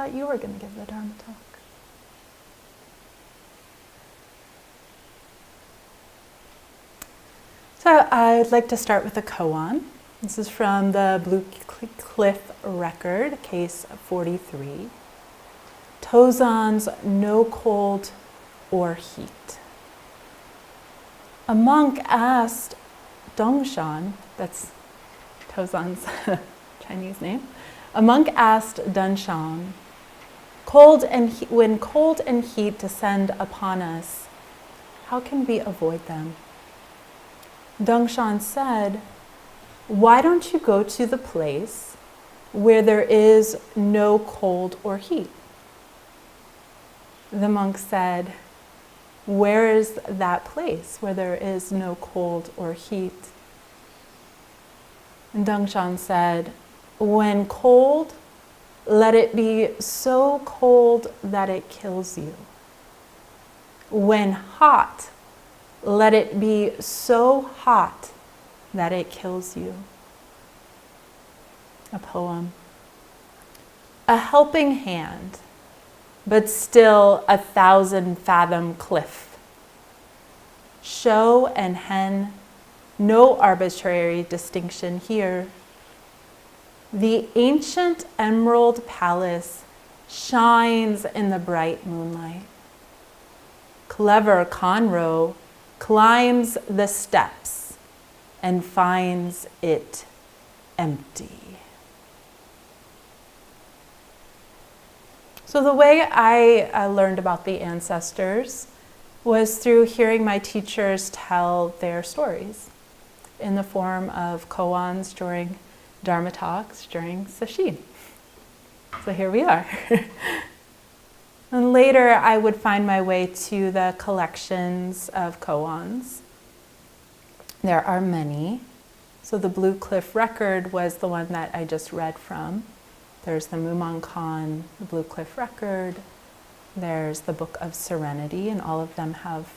thought you were going to give the Dharma talk. So I'd like to start with a koan. This is from the Blue Cliff Record, case 43. Tozan's no cold or heat. A monk asked Dongshan, that's Tozan's Chinese name. A monk asked Dongshan, when cold and heat descend upon us, how can we avoid them? Dongshan said, why don't you go to the place where there is no cold or heat? The monk said, where is that place where there is no cold or heat? And Dongshan said, when cold, let it be so cold that it kills you. When hot, let it be so hot that it kills you. A poem. A helping hand, but still 1,000-fathom cliff. Shou and hen, no arbitrary distinction here. The ancient emerald palace shines in the bright moonlight. Clever Conroe climbs the steps and finds it empty. So the way I learned about the ancestors was through hearing my teachers tell their stories in the form of koans during Dharma talks during Sesshin. So here we are. And later I would find my way to the collections of koans. There are many. So the Blue Cliff Record was the one that I just read from. There's the Mumon Khan, the Blue Cliff Record. There's the Book of Serenity, and all of them have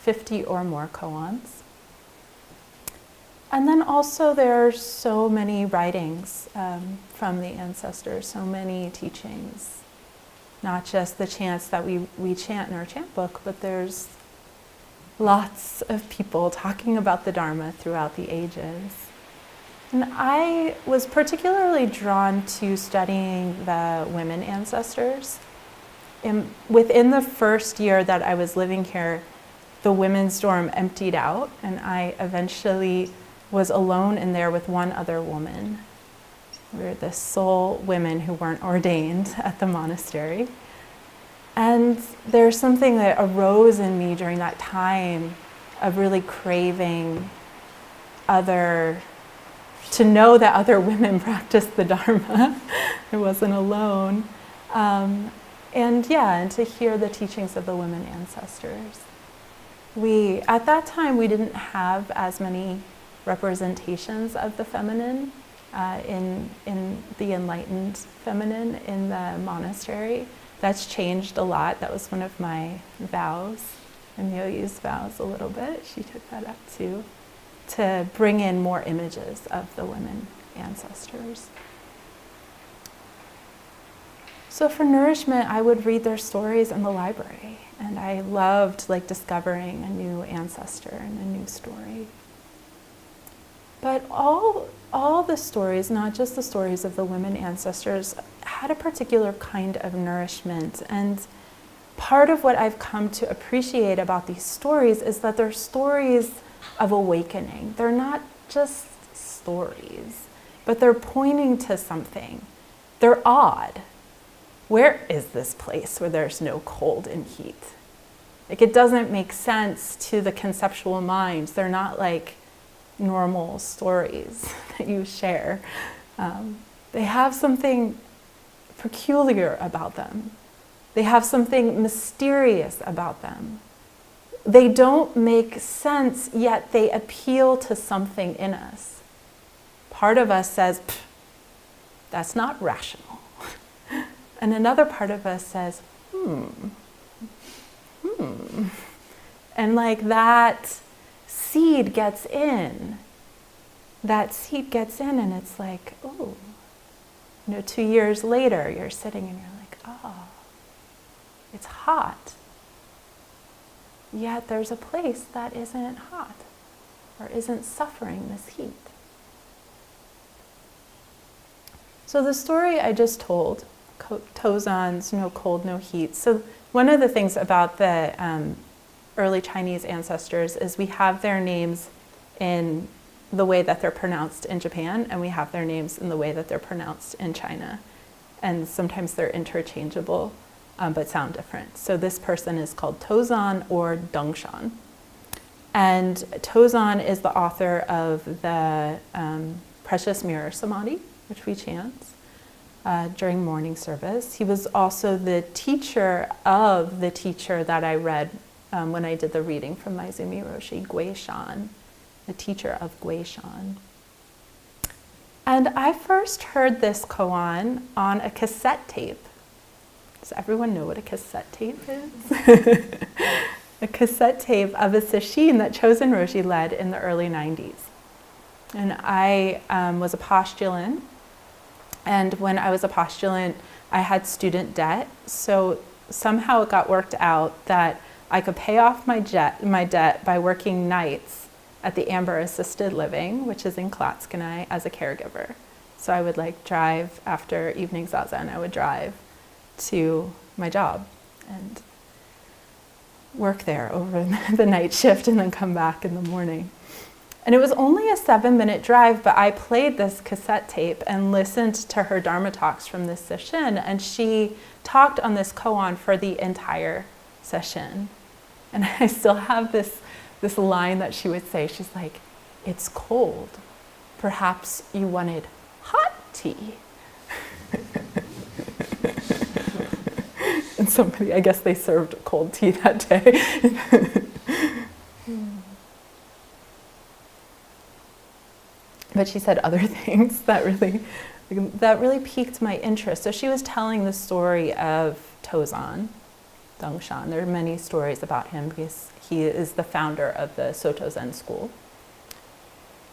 50 or more koans. And then also there are so many writings from the ancestors, so many teachings. Not just the chants that we chant in our chant book, but there's lots of people talking about the Dharma throughout the ages. And I was particularly drawn to studying the women ancestors. Within the first year that I was living here, the women's dorm emptied out, and I eventually was alone in there with one other woman. We were the sole women who weren't ordained at the monastery. And there's something that arose in me during that time of really craving to know that other women practiced the Dharma. I wasn't alone. And to hear the teachings of the women ancestors. At that time, we didn't have as many representations of the feminine in the enlightened feminine in the monastery. That's changed a lot. That was one of my vows, and Myoyu's vows a little bit. She took that up too, to bring in more images of the women ancestors. So for nourishment, I would read their stories in the library, and I loved discovering a new ancestor and a new story. But all the stories, not just the stories of the women ancestors, had a particular kind of nourishment. And part of what I've come to appreciate about these stories is that they're stories of awakening. They're not just stories, but they're pointing to something. They're odd. Where is this place where there's no cold and heat? It doesn't make sense to the conceptual mind. They're not like normal stories that you share. They have something peculiar about them. They have something mysterious about them. They don't make sense, yet they appeal to something in us. Part of us says, that's not rational. And another part of us says, And that seed gets in. That seed gets in and it's like, 2 years later, you're sitting and you're like, hot. Yet there's a place that isn't hot or isn't suffering this heat. So the story I just told, Tozan's no cold, no heat. So one of the things about the early Chinese ancestors is we have their names in the way that they're pronounced in Japan, and we have their names in the way that they're pronounced in China. And sometimes they're interchangeable, but sound different. So this person is called Tozan or Dongshan. And Tozan is the author of the Precious Mirror Samadhi, which we chant during morning service. He was also the teacher of the teacher that I read when I did the reading from Maizumi Roshi, Guishan, the teacher of Guishan. And I first heard this koan on a cassette tape. Does everyone know what a cassette tape is? A cassette tape of a Sesshin that Chosen Roshi led in the early 90s. And I was a postulant. And when I was a postulant, I had student debt. So somehow it got worked out that I could pay off my debt by working nights at the Amber Assisted Living, which is in Klatskanai, as a caregiver. So I would drive after evening zazen, I would drive to my job and work there over the night shift and then come back in the morning. And it was only a 7-minute drive, but I played this cassette tape and listened to her Dharma talks from this session, and she talked on this koan for the entire session. And I still have this line that she would say. She's like, "It's cold. Perhaps you wanted hot tea." And somebody, I guess they served cold tea that day. But she said other things that really piqued my interest. So she was telling the story of Tozan, Dongshan. There are many stories about him because he is the founder of the Soto Zen school.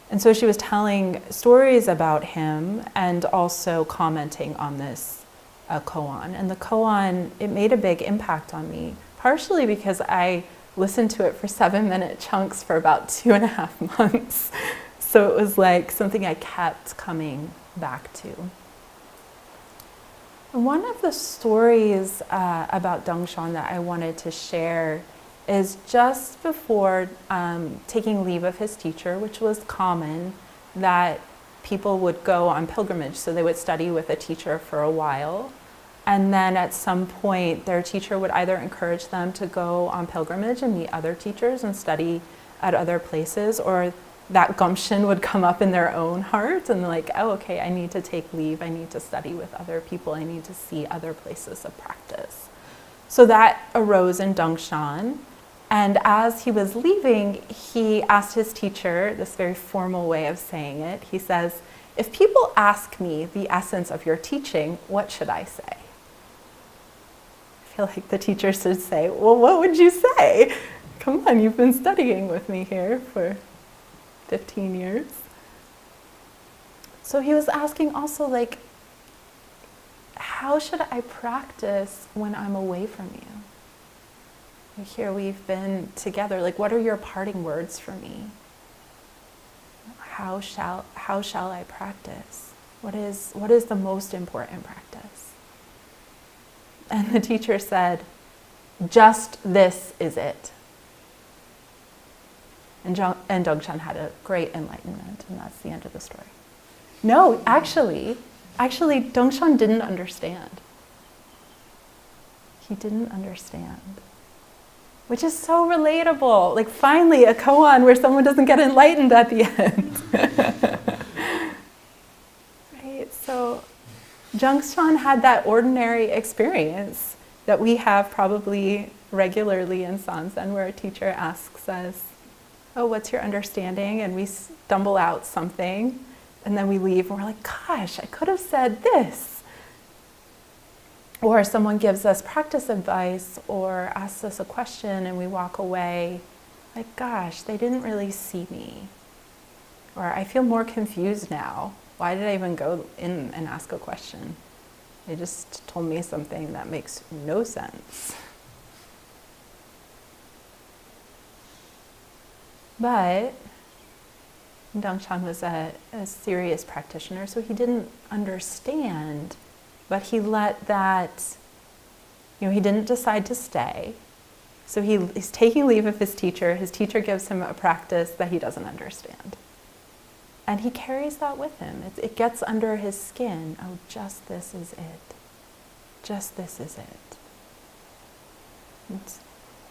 And so she was telling stories about him and also commenting on this koan. And the koan, it made a big impact on me, partially because I listened to it for 7-minute chunks for about 2.5 months. So it was like something I kept coming back to. And one of the stories about Dongshan that I wanted to share is just before taking leave of his teacher, which was common that people would go on pilgrimage. So they would study with a teacher for a while. And then at some point, their teacher would either encourage them to go on pilgrimage and meet other teachers and study at other places, or that gumption would come up in their own heart and like, oh, okay, I need to take leave. I need to study with other people. I need to see other places of practice. So that arose in Dongshan. And as he was leaving, he asked his teacher, this very formal way of saying it, he says, "If people ask me the essence of your teaching, what should I say?" I feel like the teacher should say, well, what would you say? Come on, you've been studying with me here for 15 years. So he was asking also, how should I practice when I'm away from you? Here we've been together. What are your parting words for me? How shall I practice? What is the most important practice? And the teacher said, "Just this is it." And Dongshan had a great enlightenment, and that's the end of the story. No, actually, Dongshan didn't understand. He didn't understand. Which is so relatable. Finally, a koan where someone doesn't get enlightened at the end. Right? So Dongshan had that ordinary experience that we have probably regularly in Sanzen, where a teacher asks us, "Oh, what's your understanding?" And we stumble out something, and then we leave, and we're like, "Gosh, I could have said this." Or someone gives us practice advice or asks us a question, and we walk away like, "Gosh, they didn't really see me." Or, "I feel more confused now. Why did I even go in and ask a question? They just told me something that makes no sense." Right? So Dongshan had that ordinary experience that we have probably regularly in Sanzen, where a teacher asks us, "Oh, what's your understanding?" And we stumble out something, and then we leave, and we're like, "Gosh, I could have said this." Or someone gives us practice advice or asks us a question, and we walk away like, "Gosh, they didn't really see me." Or, "I feel more confused now. Why did I even go in and ask a question?" They just told me something that makes no sense. But Dongshan was a serious practitioner, so he didn't understand, but he let that, he didn't decide to stay. So he's taking leave of his teacher. His teacher gives him a practice that he doesn't understand. And he carries that with him. It gets under his skin. Oh, just this is it. Just this is it.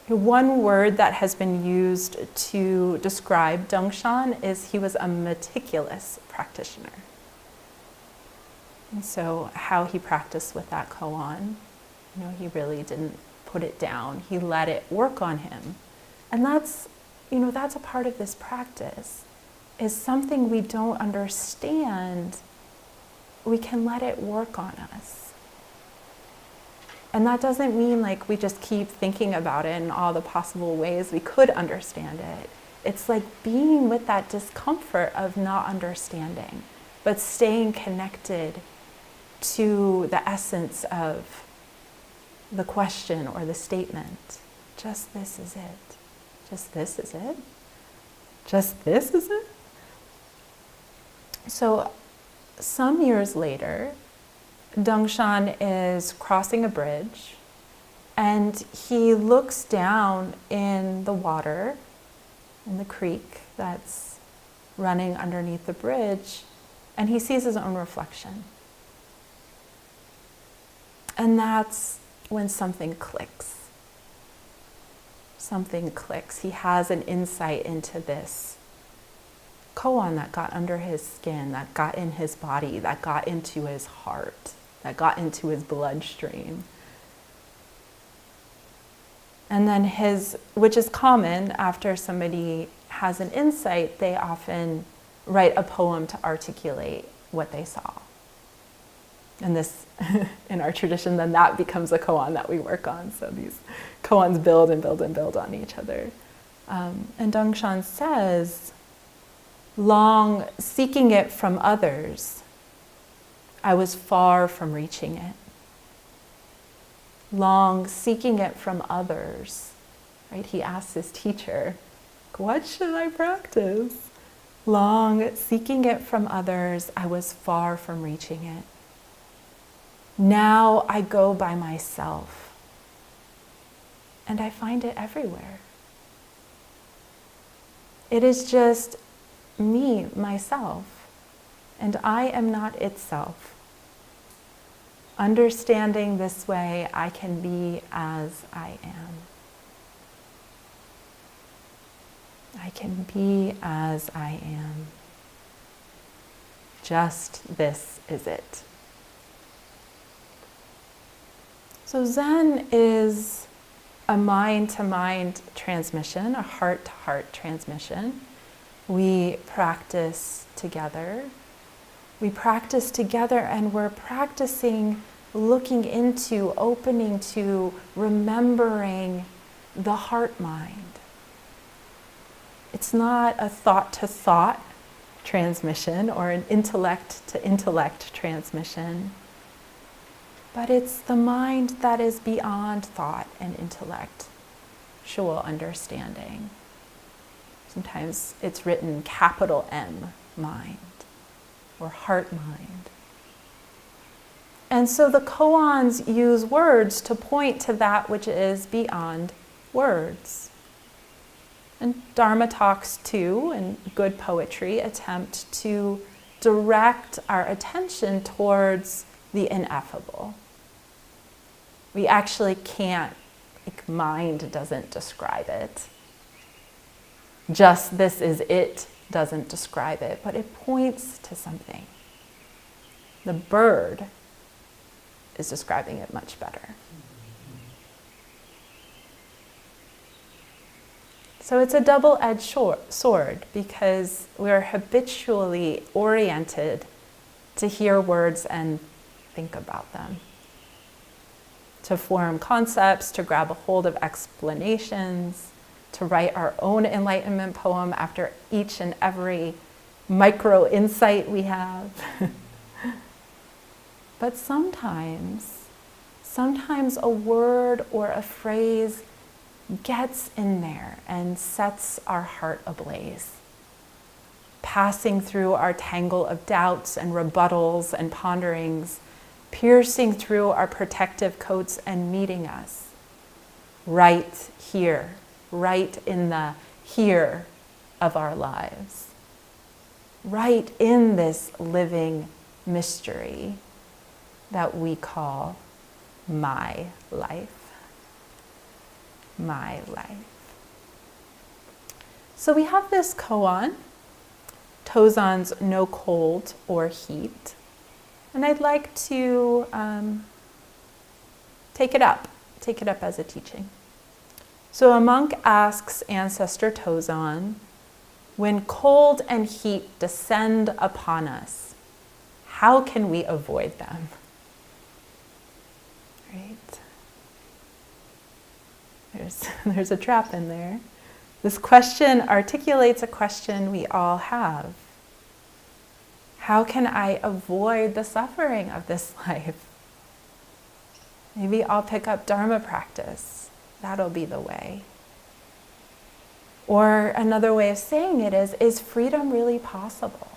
One word that has been used to describe Dongshan is he was a meticulous practitioner. And so how he practiced with that koan, he really didn't put it down. He let it work on him. And that's a part of this practice, is something we don't understand, we can let it work on us. And that doesn't mean like we just keep thinking about it in all the possible ways we could understand it. It's like being with that discomfort of not understanding, but staying connected to the essence of the question or the statement. Just this is it. Just this is it. Just this is it. So some years later, Dongshan is crossing a bridge and he looks down in the water, in the creek that's running underneath the bridge, and he sees his own reflection. And that's when something clicks. Something clicks. He has an insight into this koan that got under his skin, that got in his body, that got into his heart, that got into his bloodstream. And then which is common after somebody has an insight, they often write a poem to articulate what they saw. And this, in our tradition, then that becomes a koan that we work on. So these koans build and build and build on each other. And Dongshan says, long seeking it from others, I was far from reaching it. Long seeking it from others, right? He asks his teacher, what should I practice? Long seeking it from others, I was far from reaching it. Now I go by myself, and I find it everywhere. It is just me, myself, and I am not itself. Understanding this way, I can be as I am. I can be as I am. Just this is it. So Zen is a mind-to-mind transmission, a heart-to-heart transmission. We practice together. We practice together, and we're practicing looking into, opening to, remembering the heart-mind. It's not a thought-to-thought transmission or an intellect-to-intellect transmission, but it's the mind that is beyond thought and intellectual understanding. Sometimes it's written capital M, mind, or heart mind. And so the koans use words to point to that which is beyond words. And Dharma talks too, and good poetry attempt to direct our attention towards the ineffable. We actually can't, mind doesn't describe it. Just this is it doesn't describe it, but it points to something. The bird is describing it much better. So it's a double-edged sword because we're habitually oriented to hear words and think about them, to form concepts, to grab a hold of explanations, to write our own enlightenment poem after each and every micro insight we have. But sometimes a word or a phrase gets in there and sets our heart ablaze, passing through our tangle of doubts and rebuttals and ponderings, piercing through our protective coats and meeting us right here, right in the here of our lives, right in this living mystery that we call my life. My life. So we have this koan, Tozan's no cold or heat, and I'd like to take it up as a teaching. So a monk asks Ancestor Tozan, when cold and heat descend upon us, how can we avoid them? Right? There's a trap in there. This question articulates a question we all have. How can I avoid the suffering of this life? Maybe I'll pick up Dharma practice. That'll be the way. Or another way of saying it is freedom really possible?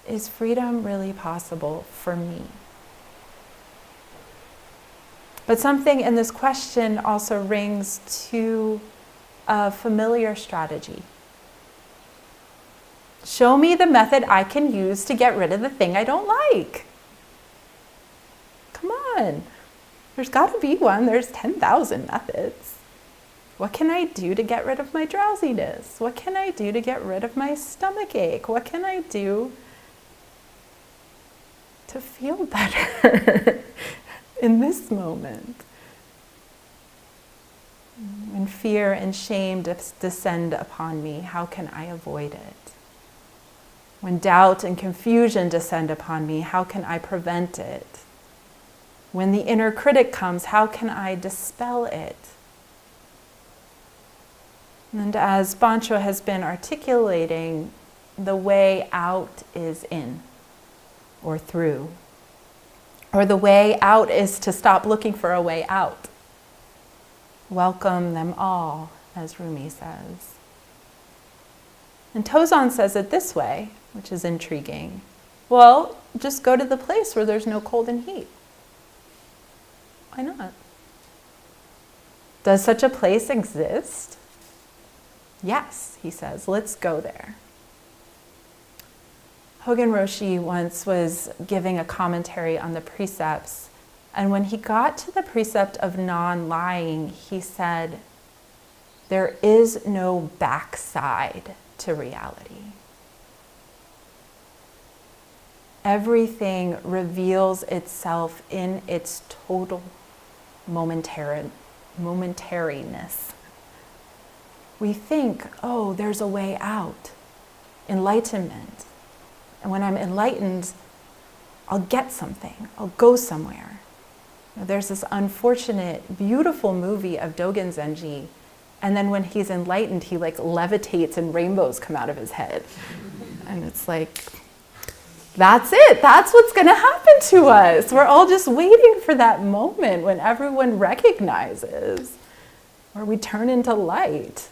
Is freedom really possible for me? But something in this question also rings to a familiar strategy. Show me the method I can use to get rid of the thing I don't like. Come on. There's got to be one. There's 10,000 methods. What can I do to get rid of my drowsiness? What can I do to get rid of my stomach ache? What can I do to feel better in this moment? When fear and shame descend upon me, how can I avoid it? When doubt and confusion descend upon me, how can I prevent it? When the inner critic comes, how can I dispel it? And as Bancho has been articulating, the way out is in or through. Or the way out is to stop looking for a way out. Welcome them all, as Rumi says. And Tozan says it this way, which is intriguing. Well, just go to the place where there's no cold and heat. Why not? Does such a place exist? Yes, he says, let's go there. Hogen Roshi once was giving a commentary on the precepts, and when he got to the precept of non-lying, he said, there is no backside to reality. Everything reveals itself in its total momentariness. We think, oh, there's a way out, enlightenment. And when I'm enlightened, I'll get something, I'll go somewhere. There's this unfortunate, beautiful movie of Dogen Zenji, and then when he's enlightened, he like levitates and rainbows come out of his head. And it's like, that's it, that's what's gonna happen to us. We're all just waiting for that moment when everyone recognizes, where we turn into light.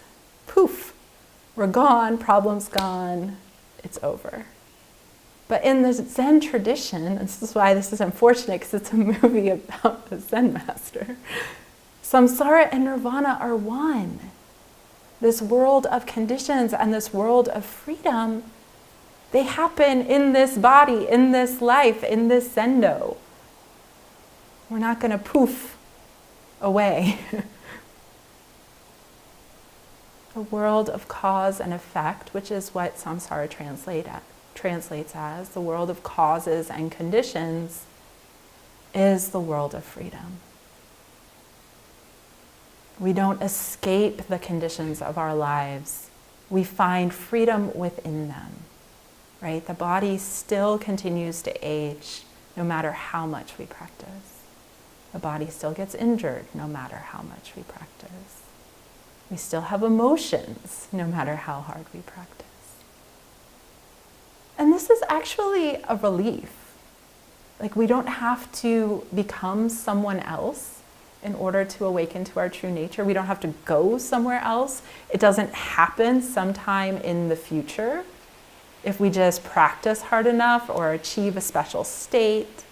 Poof, we're gone, problem's gone, it's over. But in the Zen tradition, and this is why this is unfortunate, because it's a movie about a Zen master, samsara and nirvana are one. This world of conditions and this world of freedom, they happen in this body, in this life, in this zendo. We're not going to poof away. A world of cause and effect, which is what samsara translates as, the world of causes and conditions, is the world of freedom. We don't escape the conditions of our lives. We find freedom within them, right? The body still continues to age no matter how much we practice. The body still gets injured no matter how much we practice. We still have emotions no matter how hard we practice. And this is actually a relief. Like, we don't have to become someone else in order to awaken to our true nature. We don't have to go somewhere else. It doesn't happen sometime in the future if we just practice hard enough or achieve a special state.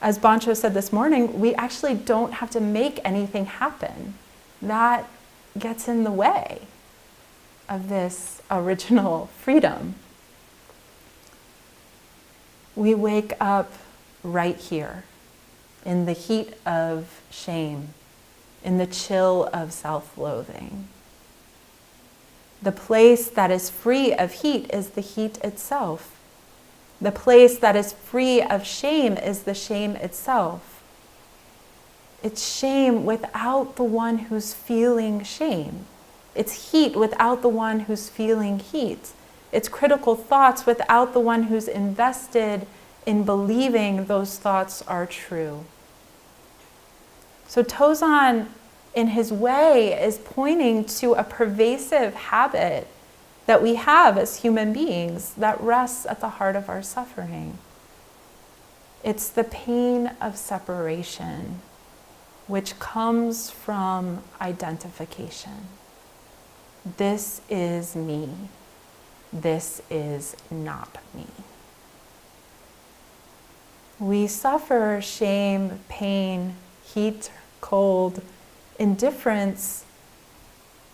As Bancho said this morning, we actually don't have to make anything happen. That gets in the way of this original freedom. We wake up right here, in the heat of shame, in the chill of self-loathing. The place that is free of heat is the heat itself. The place that is free of shame is the shame itself. It's shame without the one who's feeling shame. It's heat without the one who's feeling heat. It's critical thoughts without the one who's invested in believing those thoughts are true. So Tozan, in his way, is pointing to a pervasive habit that we have as human beings that rests at the heart of our suffering. It's the pain of separation, which comes from identification. This is me. This is not me. We suffer shame, pain, heat, cold, indifference,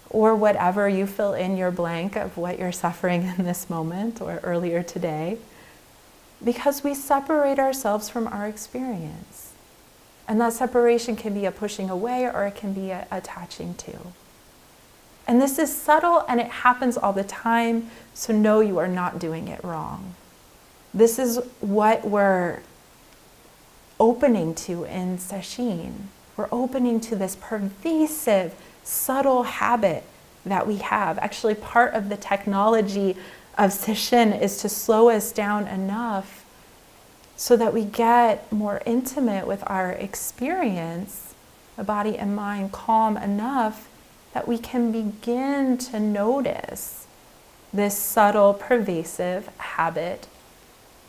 or whatever you fill in your blank of what you're suffering in this moment or earlier today, because we separate ourselves from our experience. And that separation can be a pushing away or it can be a attaching to. And this is subtle and it happens all the time, so no, you are not doing it wrong. This is what we're opening to in Sesshin. We're opening to this pervasive, subtle habit that we have. Actually, part of the technology of Sesshin is to slow us down enough so that we get more intimate with our experience, the body and mind calm enough that we can begin to notice this subtle, pervasive habit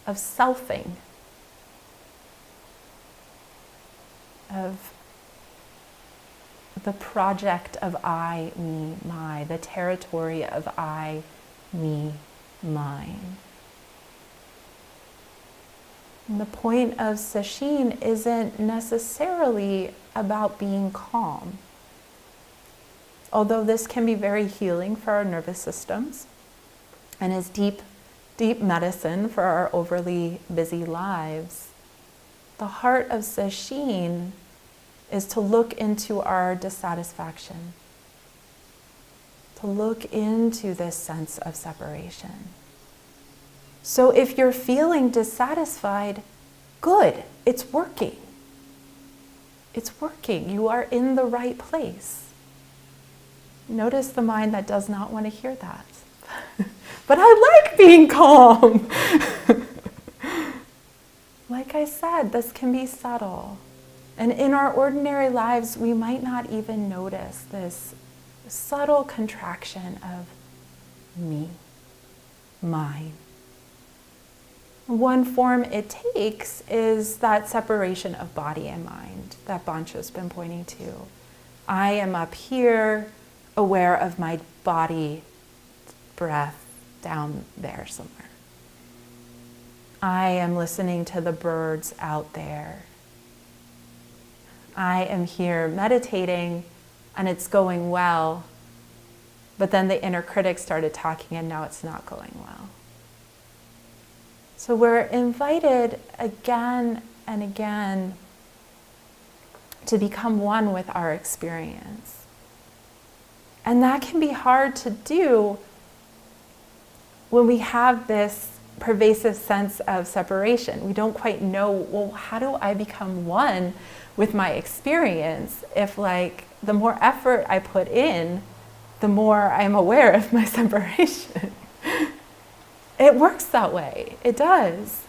of selfing, of the project of I, me, my, the territory of I, me, mine. And the point of Sesshin isn't necessarily about being calm. Although this can be very healing for our nervous systems and is deep, deep medicine for our overly busy lives, the heart of Sesshin is to look into our dissatisfaction, to look into this sense of separation. So if you're feeling dissatisfied, good, it's working. It's working. You are in the right place. Notice the mind that does not want to hear that. But I like being calm. Like I said, this can be subtle. And in our ordinary lives, we might not even notice this subtle contraction of me, mine. One form it takes is that separation of body and mind that Bancho's been pointing to. I am up here, aware of my body, breath down there somewhere. I am listening to the birds out there. I am here meditating and it's going well, but then the inner critic started talking and now it's not going well. So we're invited again and again to become one with our experience. And that can be hard to do when we have this pervasive sense of separation. We don't quite know, well, how do I become one with my experience if, like, the more effort I put in, the more I'm aware of my separation. It works that way. It does.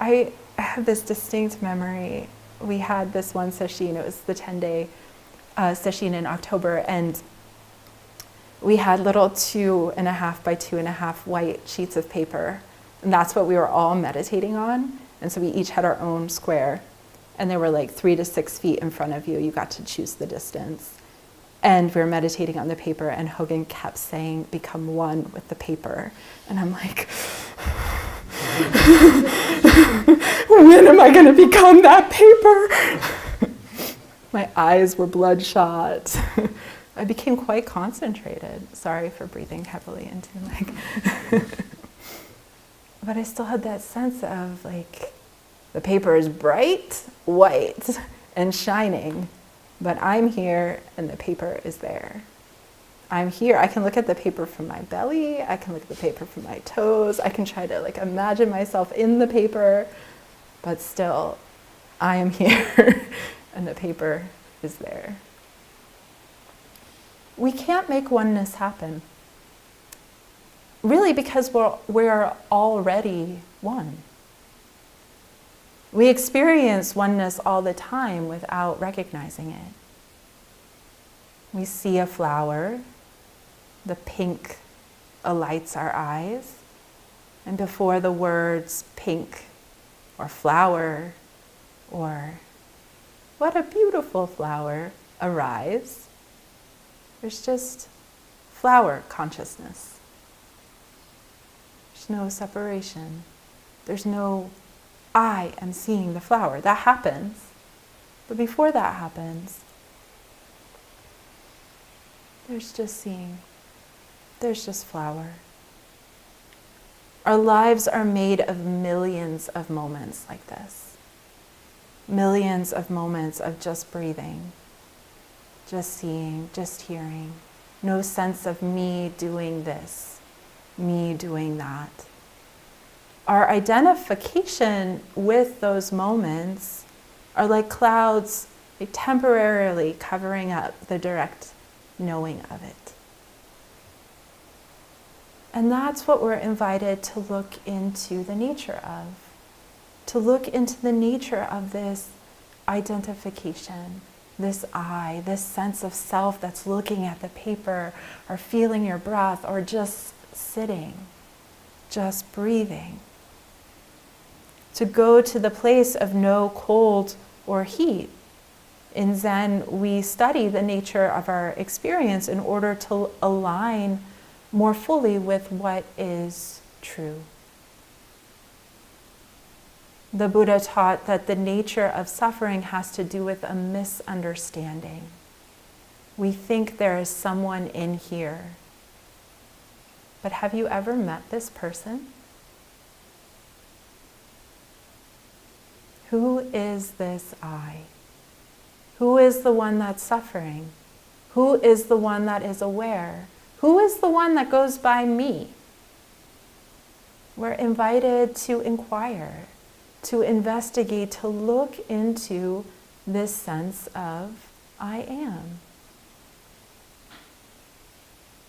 I have this distinct memory. We had this one Sesshin, it was the 10-day Sesshin in October, and we had little 2.5 by 2.5 white sheets of paper, and that's what we were all meditating on. And so we each had our own square. and they were like 3 to 6 feet in front of you. You got to choose the distance. And we were meditating on the paper, and Hogan kept saying, become one with the paper. And I'm like, when am I going to become that paper? My eyes were bloodshot. I became quite concentrated. Sorry for breathing heavily into like. But I still had that sense of like, the paper is bright, white, and shining. But I'm here and the paper is there. I'm here. I can look at the paper from my belly. I can look at the paper from my toes. I can try to like imagine myself in the paper, but still I am here and the paper is there. We can't make oneness happen. Really, because we're already one. We experience oneness all the time without recognizing it. We see a flower, the pink alights our eyes, and before the words pink or flower or what a beautiful flower arise, there's just flower consciousness. There's no separation. There's no I am seeing the flower. That happens. But before that happens, there's just seeing. There's just flower. Our lives are made of millions of moments like this. Millions of moments of just breathing, just seeing, just hearing. No sense of me doing this, me doing that. Our identification with those moments are like clouds temporarily covering up the direct knowing of it. And that's what we're invited to look into the nature of. To look into the nature of this identification, this I, this sense of self that's looking at the paper or feeling your breath or just sitting, just breathing. To go to the place of no cold or heat. In Zen, we study the nature of our experience in order to align more fully with what is true. The Buddha taught that the nature of suffering has to do with a misunderstanding. We think there is someone in here. But have you ever met this person? Who is this I? Who is the one that's suffering? Who is the one that is aware? Who is the one that goes by me? We're invited to inquire, to investigate, to look into this sense of I am.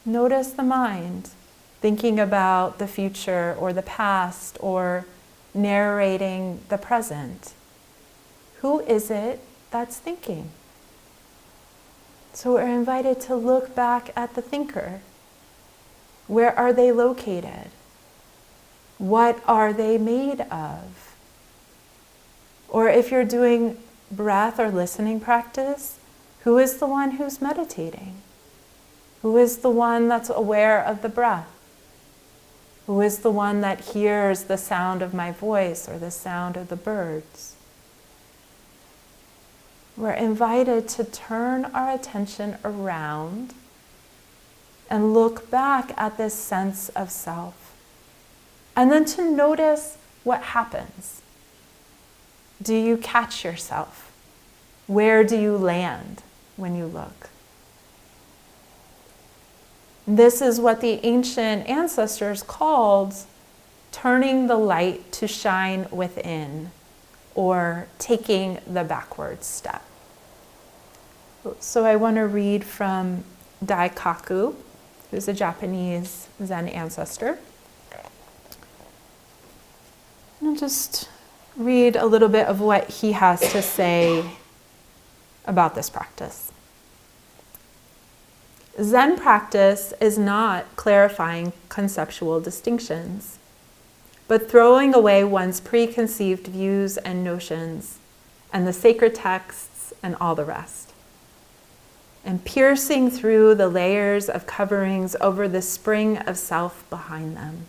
Notice the mind thinking about the future or the past or narrating the present. Who is it that's thinking? So we're invited to look back at the thinker. Where are they located? What are they made of? Or if you're doing breath or listening practice, who is the one who's meditating? Who is the one that's aware of the breath? Who is the one that hears the sound of my voice or the sound of the birds? We're invited to turn our attention around and look back at this sense of self. And then to notice what happens. Do you catch yourself? Where do you land when you look? This is what the ancient ancestors called turning the light to shine within, or taking the backward step. So I want to read from Daikaku, who's a Japanese Zen ancestor. And just read a little bit of what he has to say about this practice. Zen practice is not clarifying conceptual distinctions, but throwing away one's preconceived views and notions and the sacred texts and all the rest. And piercing through the layers of coverings over the spring of self behind them.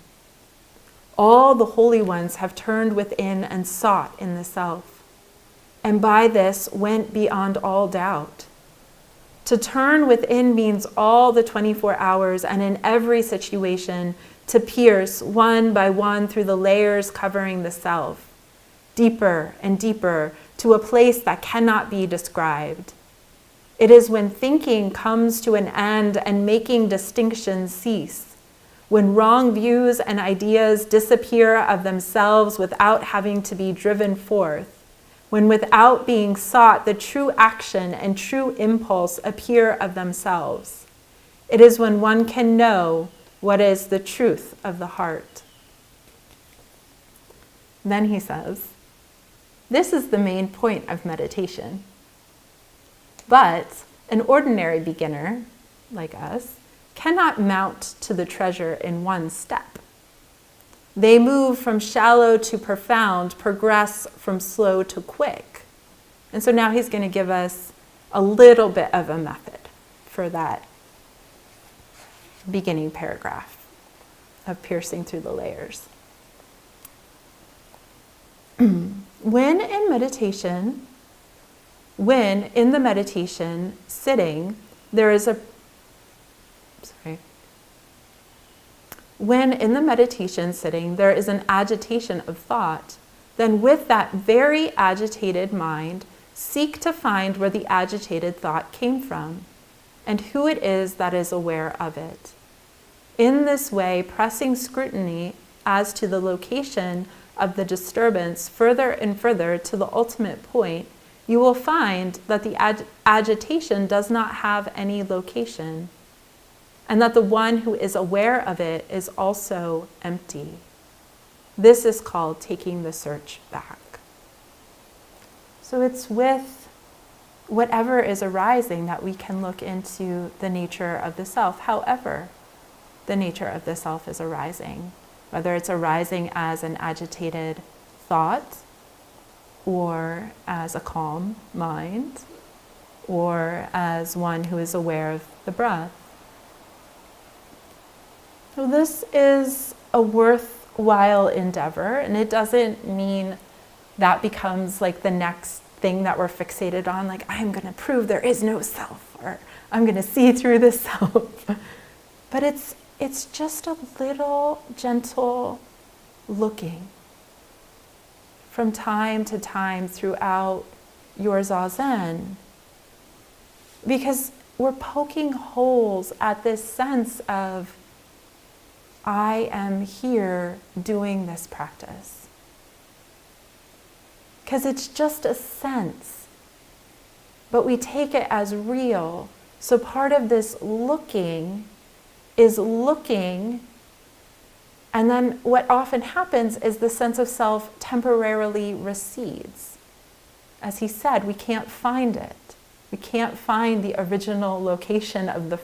All the holy ones have turned within and sought in the self, and by this went beyond all doubt. To turn within means all the 24 hours and in every situation to pierce one by one through the layers covering the self, deeper and deeper to a place that cannot be described. It is when thinking comes to an end and making distinctions cease, when wrong views and ideas disappear of themselves without having to be driven forth, when without being sought the true action and true impulse appear of themselves. It is when one can know what is the truth of the heart. Then he says, this is the main point of meditation. But an ordinary beginner, like us, cannot mount to the treasure in one step. They move from shallow to profound, progress from slow to quick. And so now he's going to give us a little bit of a method for that beginning paragraph of piercing through the layers. When in the meditation sitting, there is a When in the meditation sitting there is an agitation of thought, then with that very agitated mind, seek to find where the agitated thought came from, and who it is that is aware of it. In this way, pressing scrutiny as to the location of the disturbance further and further to the ultimate point, you will find that the agitation does not have any location, and that the one who is aware of it is also empty. This is called taking the search back. So it's with whatever is arising that we can look into the nature of the self, however the nature of the self is arising, whether it's arising as an agitated thought, or as a calm mind, or as one who is aware of the breath. So this is a worthwhile endeavor, and it doesn't mean that becomes like the next thing that we're fixated on, like I'm going to prove there is no self, or I'm going to see through the self. But it's just a little gentle looking from time to time throughout your Zazen, because we're poking holes at this sense of I am here doing this practice. Because it's just a sense, but we take it as real. So part of this looking is looking, and then what often happens is the sense of self temporarily recedes. As he said, we can't find it. We can't find the original location of the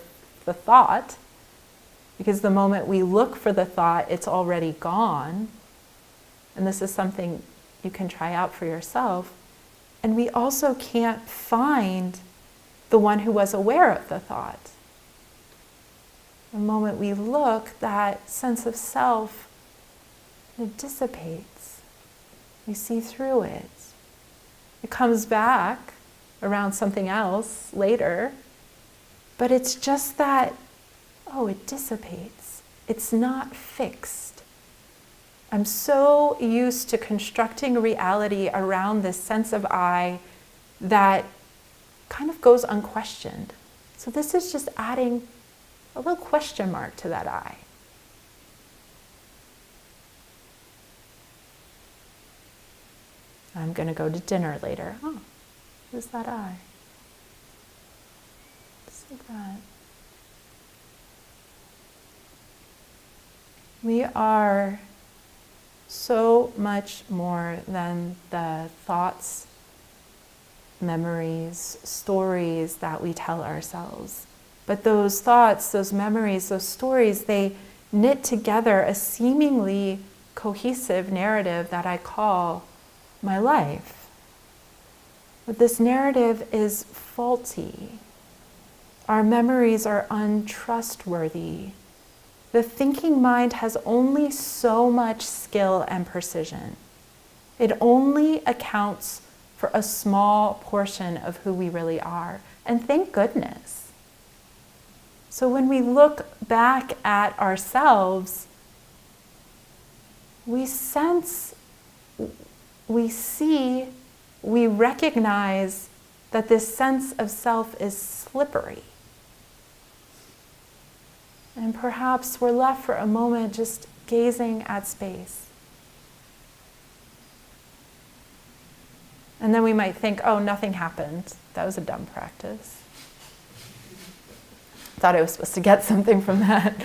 thought, because the moment we look for the thought, it's already gone. And this is something you can try out for yourself. And we also can't find the one who was aware of the thought. The moment we look, that sense of self, it dissipates. We see through it. It comes back around something else later, but it's just that, it dissipates. It's not fixed. I'm so used to constructing reality around this sense of I that kind of goes unquestioned. So this is just adding a little question mark to that I. I'm going to go to dinner later. Who's that I? Just like that. We are so much more than the thoughts, memories, stories that we tell ourselves. But those thoughts, those memories, those stories, they knit together a seemingly cohesive narrative that I call my life. But this narrative is faulty. Our memories are untrustworthy. The thinking mind has only so much skill and precision. It only accounts for a small portion of who we really are. And thank goodness. So when we look back at ourselves, we sense, we see, we recognize that this sense of self is slippery. And perhaps we're left for a moment just gazing at space. And then we might think, oh, nothing happened. That was a dumb practice. Thought I was supposed to get something from that.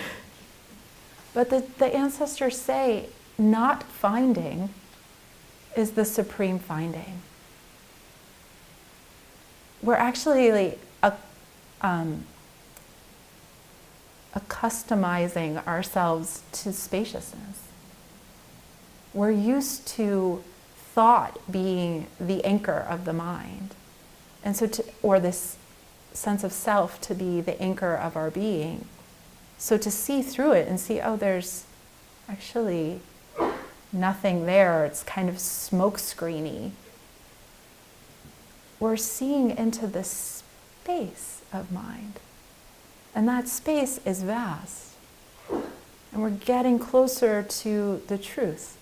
But the ancestors say, not finding is the supreme finding. We're actually accustomizing ourselves to spaciousness. We're used to thought being the anchor of the mind. And so or this sense of self to be the anchor of our being. So to see through it and see, oh, there's actually nothing there. It's kind of smoke screeny. We're seeing into the space of mind. And that space is vast. And we're getting closer to the truth.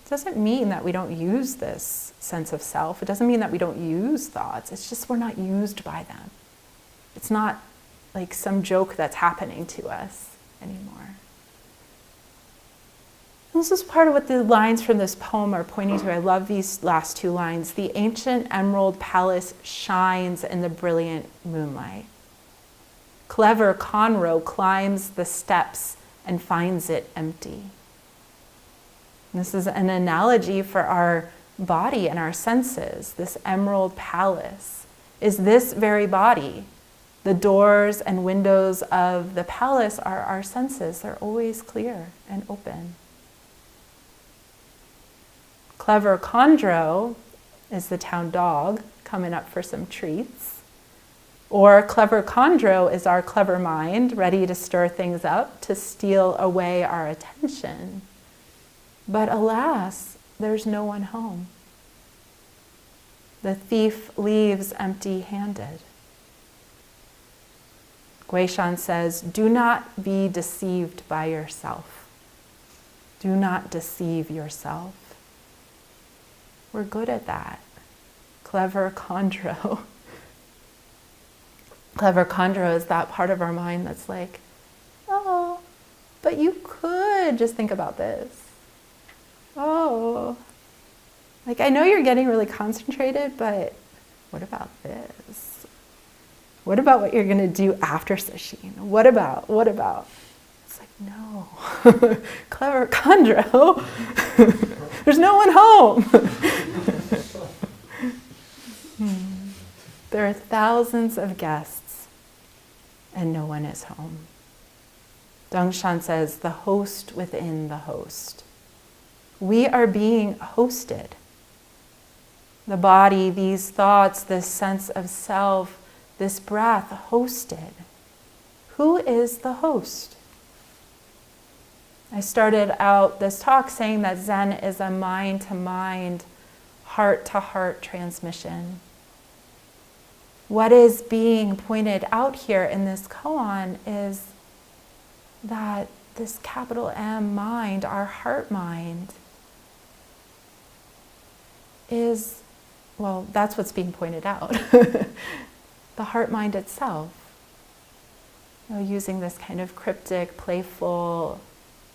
It doesn't mean that we don't use this sense of self. It doesn't mean that we don't use thoughts. It's just we're not used by them. It's not like some joke that's happening to us anymore. This is part of what the lines from this poem are pointing to. I love these last two lines. The ancient emerald palace shines in the brilliant moonlight. Clever Conroe climbs the steps and finds it empty. This is an analogy for our body and our senses. This emerald palace is this very body. The doors and windows of the palace are our senses. They're always clear and open. Clever Condro is the town dog coming up for some treats. Or Clever Condro is our clever mind, ready to stir things up, to steal away our attention. But alas, there's no one home. The thief leaves empty-handed. Guishan says, do not be deceived by yourself. Do not deceive yourself. We're good at that. Clever Condro. Clever Condro is that part of our mind that's like, oh, but you could just think about this. Oh, like I know you're getting really concentrated, but what about this? What about what you're going to do after Sesshin? What about? It's like, no. Clever Condro. There's no one home. There are thousands of guests and no one is home. Dongshan says, the host within the host. We are being hosted. The body, these thoughts, this sense of self, this breath hosted. Who is the host? I started out this talk saying that Zen is a mind-to-mind, heart-to-heart transmission. What is being pointed out here in this koan is that this capital M mind, our heart mind, is, well, that's what's being pointed out. The heart mind itself. You know, using this kind of cryptic, playful,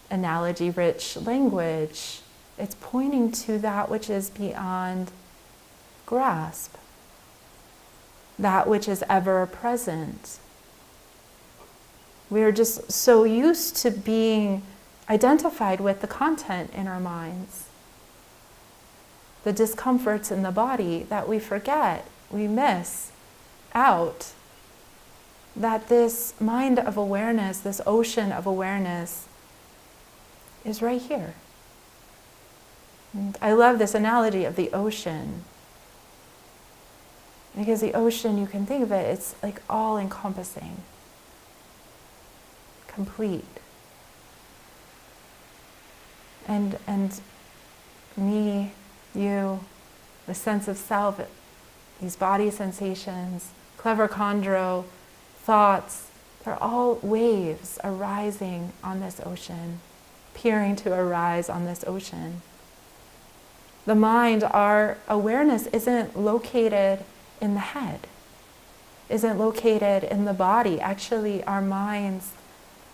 analogy-rich language, it's pointing to that which is beyond grasp, that which is ever present. We are just so used to being identified with the content in our minds, the discomforts in the body, that we forget, we miss out that this mind of awareness, this ocean of awareness, is right here. And I love this analogy of the ocean. Because the ocean, you can think of it, it's like all encompassing, complete. And me, you, the sense of self, these body sensations, clever chondro, thoughts, they're all waves arising on this ocean, appearing to arise on this ocean. The mind, our awareness isn't located in the head, isn't located in the body. Actually, our minds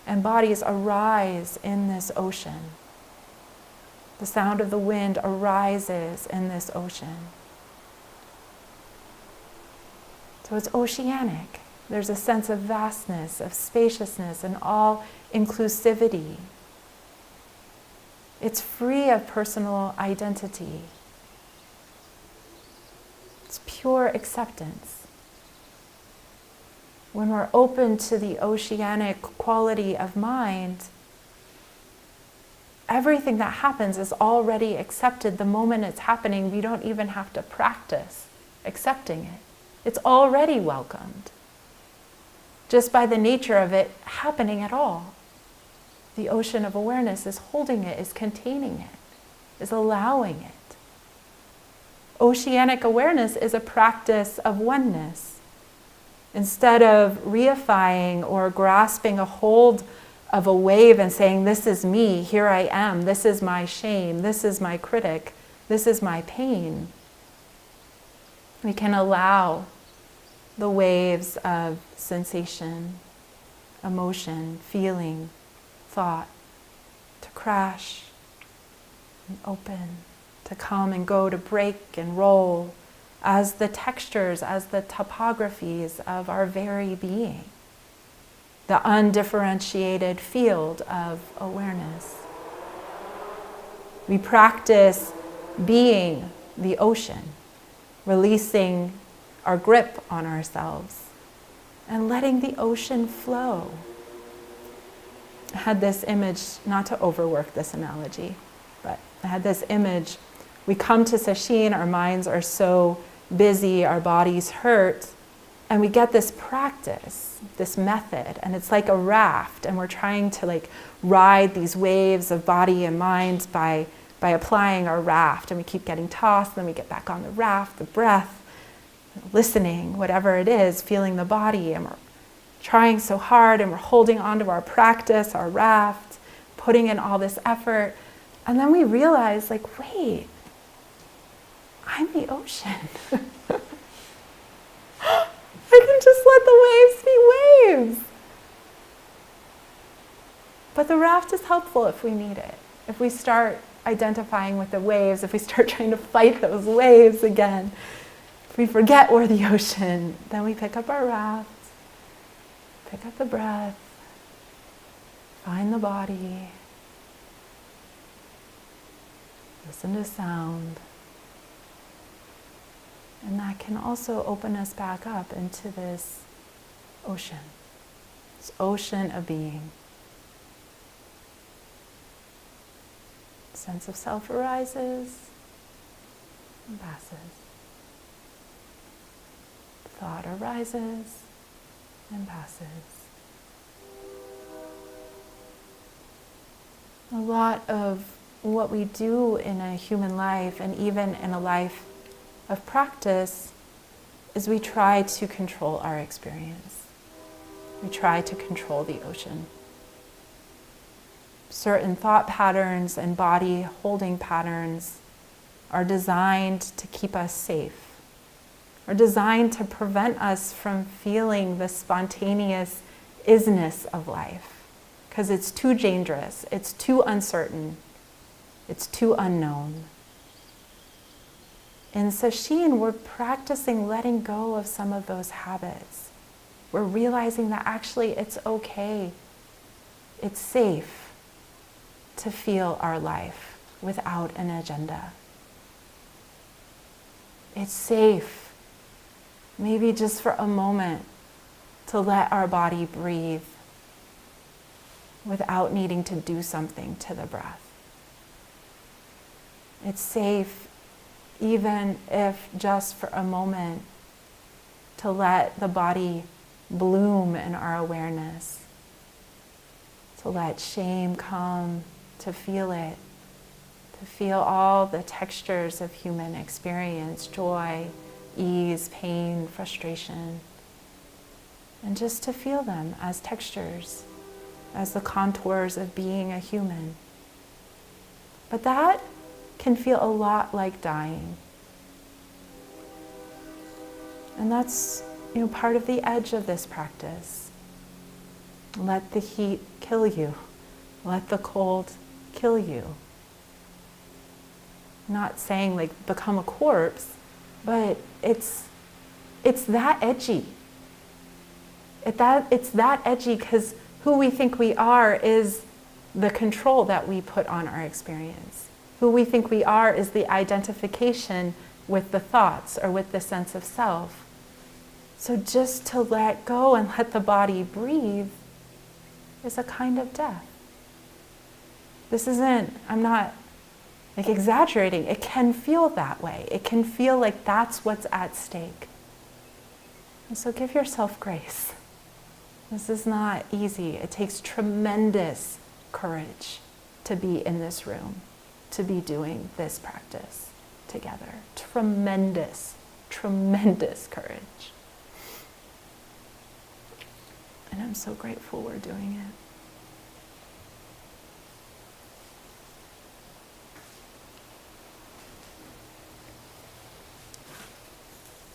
and bodies arise in this ocean. The sound of the wind arises in this ocean. So it's oceanic. There's a sense of vastness, of spaciousness, and all inclusivity. It's free of personal identity. It's pure acceptance. When we're open to the oceanic quality of mind, everything that happens is already accepted the moment it's happening. We don't even have to practice accepting it. It's already welcomed, just by the nature of it happening at all. The ocean of awareness is holding it, is containing it, is allowing it. Oceanic awareness is a practice of oneness. Instead of reifying or grasping a hold of a wave and saying, this is me, here I am, this is my shame, this is my critic, this is my pain, we can allow the waves of sensation, emotion, feeling, thought to crash and open, to come and go, to break and roll as the textures, as the topographies of our very being, the undifferentiated field of awareness. We practice being the ocean, releasing our grip on ourselves and letting the ocean flow. I had this image, not to overwork this analogy, but I had this image. We come to Sesshin, our minds are so busy, our bodies hurt, and we get this practice, this method, and it's like a raft, and we're trying to ride these waves of body and mind by applying our raft, and we keep getting tossed, and then we get back on the raft, the breath, listening, whatever it is, feeling the body, and we're trying so hard, and we're holding on to our practice, our raft, putting in all this effort, and then we realize, wait, I'm the ocean. I can just let the waves be waves. But the raft is helpful if we need it. If we start identifying with the waves, if we start trying to fight those waves again, if we forget we're the ocean, then we pick up our raft, pick up the breath, find the body, listen to sound. And that can also open us back up into this ocean of being. Sense of self arises and passes. Thought arises and passes. A lot of what we do in a human life, and even in a life of practice, is we try to control our experience. We try to control the ocean. Certain thought patterns and body holding patterns are designed to keep us safe, are designed to prevent us from feeling the spontaneous isness of life, because it's too dangerous, it's too uncertain, it's too unknown. In Sesshin, we're practicing letting go of some of those habits. We're realizing that actually it's okay, it's safe to feel our life without an agenda. It's safe, maybe just for a moment, to let our body breathe without needing to do something to the breath. It's safe even if just for a moment to let the body bloom in our awareness, to let shame come, to feel it, to feel all the textures of human experience, joy, ease, pain, frustration, and just to feel them as textures, as the contours of being a human. But that can feel a lot like dying. And that's, part of the edge of this practice. Let the heat kill you. Let the cold kill you. Not saying like become a corpse, but it's that edgy. It's that edgy because who we think we are is the control that we put on our experience. Who we think we are is the identification with the thoughts or with the sense of self. So just to let go and let the body breathe is a kind of death. I'm not exaggerating. It can feel that way. It can feel like that's what's at stake. And so give yourself grace. This is not easy. It takes tremendous courage to be in this room, to be doing this practice together. Tremendous, tremendous courage. And I'm so grateful we're doing it.